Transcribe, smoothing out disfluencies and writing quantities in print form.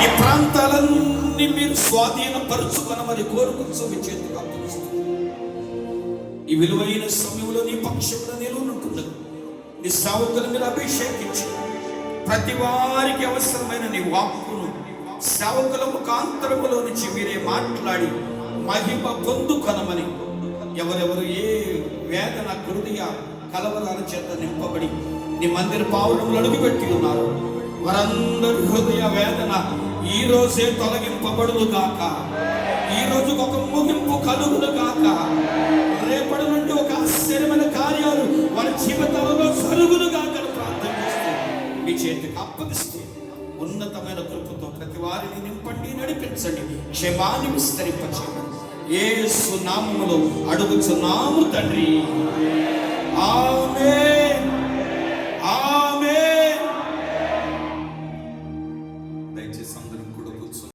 ఈ ప్రాంతాలన్నీ మీరు స్వాధీనపరుచుకొనమని కోరుకుంటూ మీ చేతికి అప్పగిస్తూ ఈ విలువైన సమయంలో నీ పక్షంలో నిలువనుంటున్నది. నీ సేవకులను మీరు అభిషేకించి ప్రతి వారికి అవసరమైన నీ వాక్కును సేవకుల ముఖాంతరములో నుంచి మీరే మాట్లాడి మహిమ పొందుకొనమని, ఎవరెవరు ఏ వేదన హృదయ కలవరాల చేత నింపబడి నీ మందిర పావులములు అడుగుపెట్టి ఉన్నారు, వారందరి హృదయ వేదన ఈ రోజే తొలగింపబడును గాక. ఈ రోజు ఒక ముగింపు కలుగును గాక. రేపటి నుండి ఒక ఆశ్చర్యమైన కార్యాలు వారి జీవితాలలో జరుగును గాక ప్రార్థన చేస్తూ మీ చేతికి అప్పగిస్తూ ఉన్నతమైన కృపతో ప్రతి వారిని నింపండి, నడిపించండి, క్షేమాన్ని విస్తరింపచేయండి. యేసు నామములో అడుగుచున్నాము తండ్రి. ఆమేన్. ఆమేన్. దయచేసి అందరూ కూడా కూర్చోండి.